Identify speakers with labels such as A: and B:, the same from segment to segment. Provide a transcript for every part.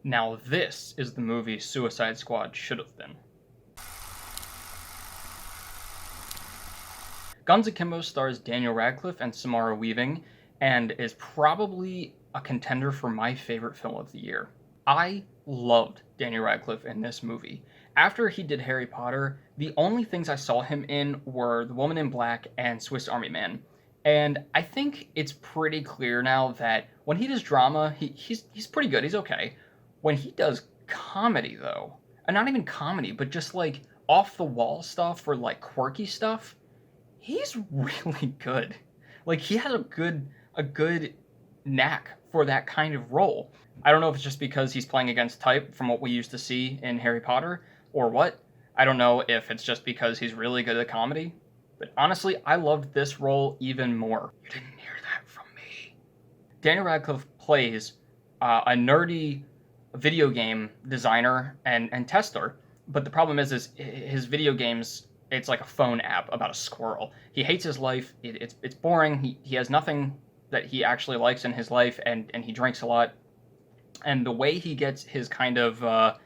A: Now this is the movie Suicide Squad should have been. Guns Akimbo stars Daniel Radcliffe and Samara Weaving, and is probably a contender for my favorite film of the year. I loved Daniel Radcliffe in this movie. After he did Harry Potter, the only things I saw him in were The Woman in Black and Swiss Army Man. And I think it's pretty clear now that when he does drama, he's pretty good. He's okay. When he does comedy, though, and not even comedy, but just like off the wall stuff or like quirky stuff, he's really good. Like he has a good knack for that kind of role. I don't know if it's just because he's playing against type from what we used to see in Harry Potter or what. I don't know if it's just because he's really good at comedy. But honestly, I loved this role even more. You didn't hear that from me. Daniel Radcliffe plays a nerdy video game designer and tester, but the problem is his video games, it's like a phone app about a squirrel. He hates his life. It's boring. He has nothing that he actually likes in his life, and he drinks a lot. And the way he gets his kind of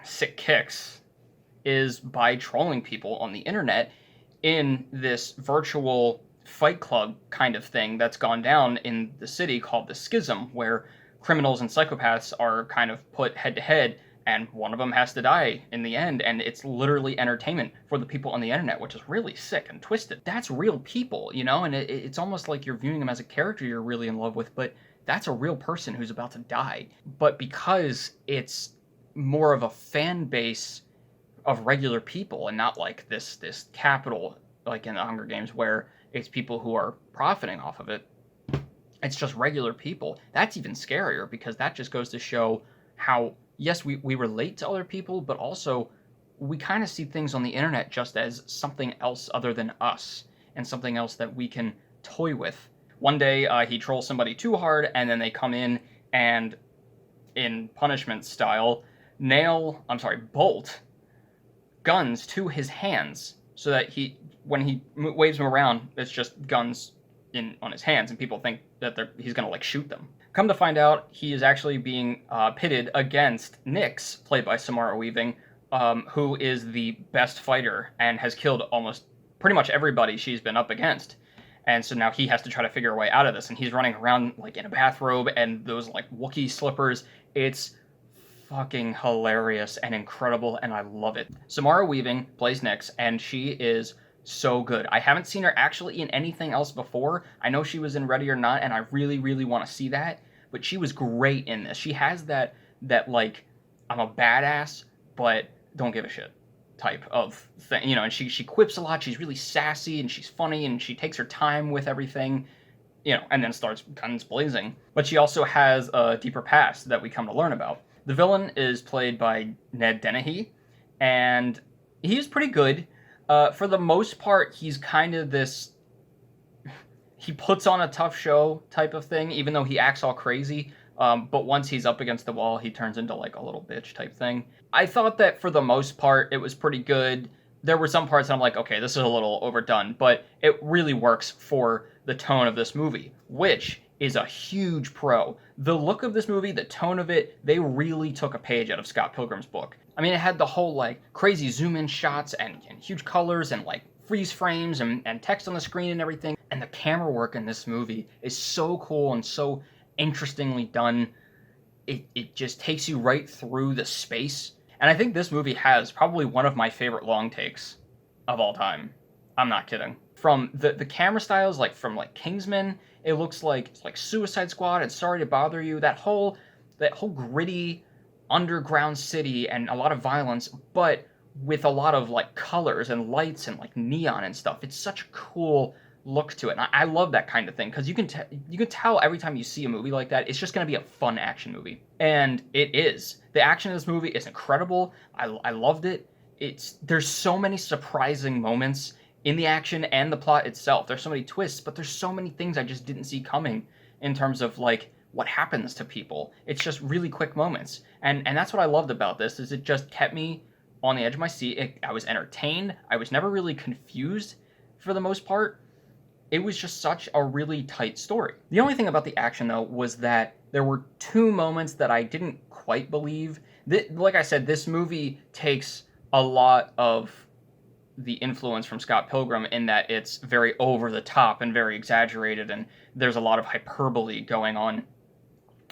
A: sick kicks is by trolling people on the internet in this virtual fight club kind of thing that's gone down in the city called the Schism, where criminals and psychopaths are kind of put head to head, and one of them has to die in the end, and it's literally entertainment for the people on the internet, which is really sick and twisted. That's real people, you know, and it's almost like you're viewing them as a character you're really in love with, but that's a real person who's about to die. But because it's more of a fan base of regular people and not like this capital like in the Hunger Games where it's people who are profiting off of it, it's just regular people. That's even scarier because that just goes to show how, yes, we relate to other people, but also we kind of see things on the internet just as something else other than us and something else that we can toy with. One day he trolls somebody too hard, and then they come in and, in punishment style, bolt guns to his hands so that when he waves them around, it's just guns on his hands, and people think that he's gonna like shoot them. Come to find out, he is actually being pitted against Nyx, played by Samara Weaving, who is the best fighter and has killed almost pretty much everybody she's been up against. And so now he has to try to figure a way out of this, and he's running around like in a bathrobe and those like Wookiee slippers. It's fucking hilarious and incredible, and I love it. Samara Weaving plays Nyx, and she is so good. I haven't seen her actually in anything else before. I know she was in Ready or Not, and I really, really want to see that, but she was great in this. She has that like, I'm a badass, but don't give a shit type of thing, you know, and she quips a lot. She's really sassy, and she's funny, and she takes her time with everything, you know, and then starts guns blazing. But she also has a deeper past that we come to learn about. The villain is played by Ned Dennehy, and he's pretty good. For the most part, he's kind of this... He puts on a tough show type of thing, even though he acts all crazy. But once he's up against the wall, he turns into like a little bitch type thing. I thought that for the most part, it was pretty good. There were some parts that I'm like, okay, this is a little overdone, but it really works for the tone of this movie, which is a huge pro. The look of this movie, the tone of it, they really took a page out of Scott Pilgrim's book. I mean, it had the whole like crazy zoom-in shots and huge colors and like freeze frames and text on the screen and everything. And the camera work in this movie is so cool and so interestingly done. It just takes you right through the space. And I think this movie has probably one of my favorite long takes of all time. I'm not kidding. From the camera styles, like from like Kingsman, it looks like it's like Suicide Squad and Sorry to Bother You. That whole gritty underground city and a lot of violence, but with a lot of like colors and lights and like neon and stuff. It's such a cool look to it. And I love that kind of thing because you can tell every time you see a movie like that, it's just going to be a fun action movie. And it is. The action in this movie is incredible. I loved it. There's so many surprising moments in the action and the plot itself. There's so many twists, but there's so many things I just didn't see coming in terms of like what happens to people. It's just really quick moments. And that's what I loved about this, is it just kept me on the edge of my seat. I was entertained. I was never really confused for the most part. it was just such a really tight story. The only thing about the action, though, was that there were two moments that I didn't quite believe. Like I said, this movie takes a lot of the influence from Scott Pilgrim in that it's very over the top and very exaggerated, and there's a lot of hyperbole going on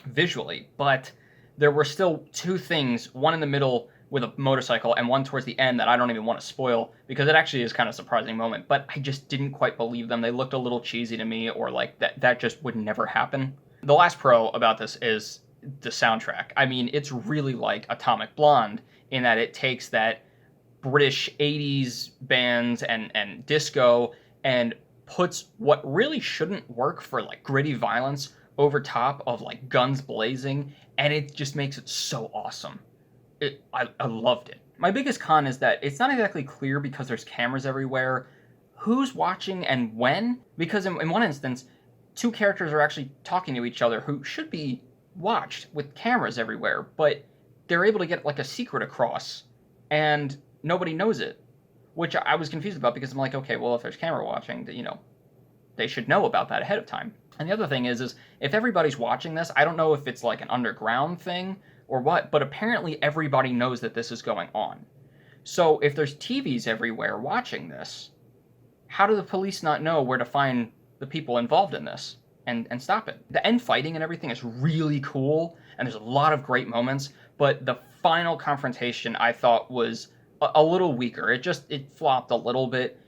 A: visually. But there were still two things, one in the middle with a motorcycle and one towards the end that I don't even want to spoil because it actually is kind of a surprising moment, but I just didn't quite believe them. They looked a little cheesy to me, or like that just would never happen. The last pro about this is the soundtrack. I mean, it's really like Atomic Blonde in that it takes that British 80s bands and disco and puts what really shouldn't work for like gritty violence over top of like guns blazing, and it just makes it so awesome. I loved it. My biggest con is that it's not exactly clear because there's cameras everywhere who's watching and when, because in one instance, two characters are actually talking to each other who should be watched with cameras everywhere, but they're able to get like a secret across and nobody knows it, which I was confused about because I'm like, okay, well, if there's camera watching, they should know about that ahead of time. And the other thing is if everybody's watching this, I don't know if it's like an underground thing or what, but apparently everybody knows that this is going on. So if there's TVs everywhere watching this, how do the police not know where to find the people involved in this and stop it? The end fighting and everything is really cool, and there's a lot of great moments, but the final confrontation I thought was a little weaker. It flopped a little bit,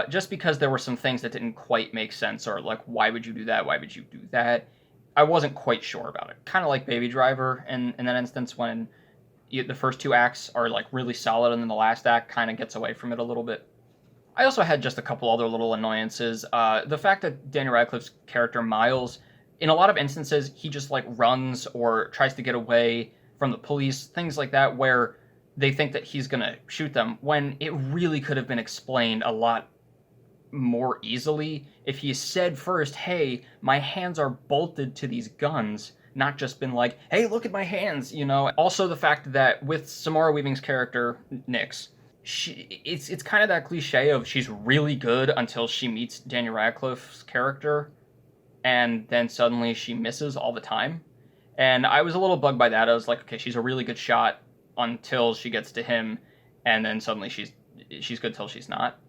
A: just because there were some things that didn't quite make sense, or like, why would you do that? Why would you do that? I wasn't quite sure about it. Kind of like Baby Driver in that instance when the first two acts are like really solid and then the last act kind of gets away from it a little bit. I also had just a couple other little annoyances. The fact that Daniel Radcliffe's character Miles, in a lot of instances, he just like runs or tries to get away from the police, things like that, where they think that he's gonna shoot them, when it really could have been explained a lot more easily if he said first, hey, my hands are bolted to these guns, not just been like, hey, look at my hands, Also, the fact that with Samara Weaving's character, Nyx, it's kind of that cliche of she's really good until she meets Daniel Radcliffe's character, and then suddenly she misses all the time. And I was a little bugged by that. I was like, okay, she's a really good shot until she gets to him, and then suddenly she's good till she's not.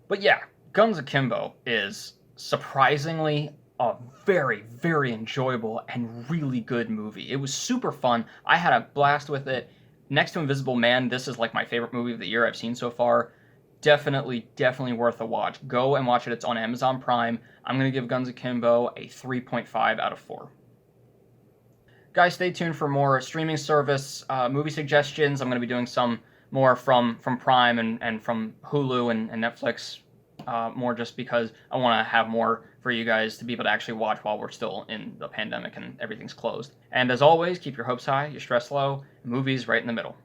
A: But yeah, Guns Akimbo is surprisingly a very, very enjoyable and really good movie. It was super fun. I had a blast with it. Next to Invisible Man, this is like my favorite movie of the year I've seen so far. Definitely, definitely worth a watch. Go and watch it. It's on Amazon Prime. I'm going to give Guns Akimbo a 3.5 out of 4. Guys, stay tuned for more streaming service movie suggestions. I'm going to be doing some more from Prime and from Hulu and Netflix, more just because I want to have more for you guys to be able to actually watch while we're still in the pandemic and everything's closed. And as always, keep your hopes high, your stress low, movies right in the middle.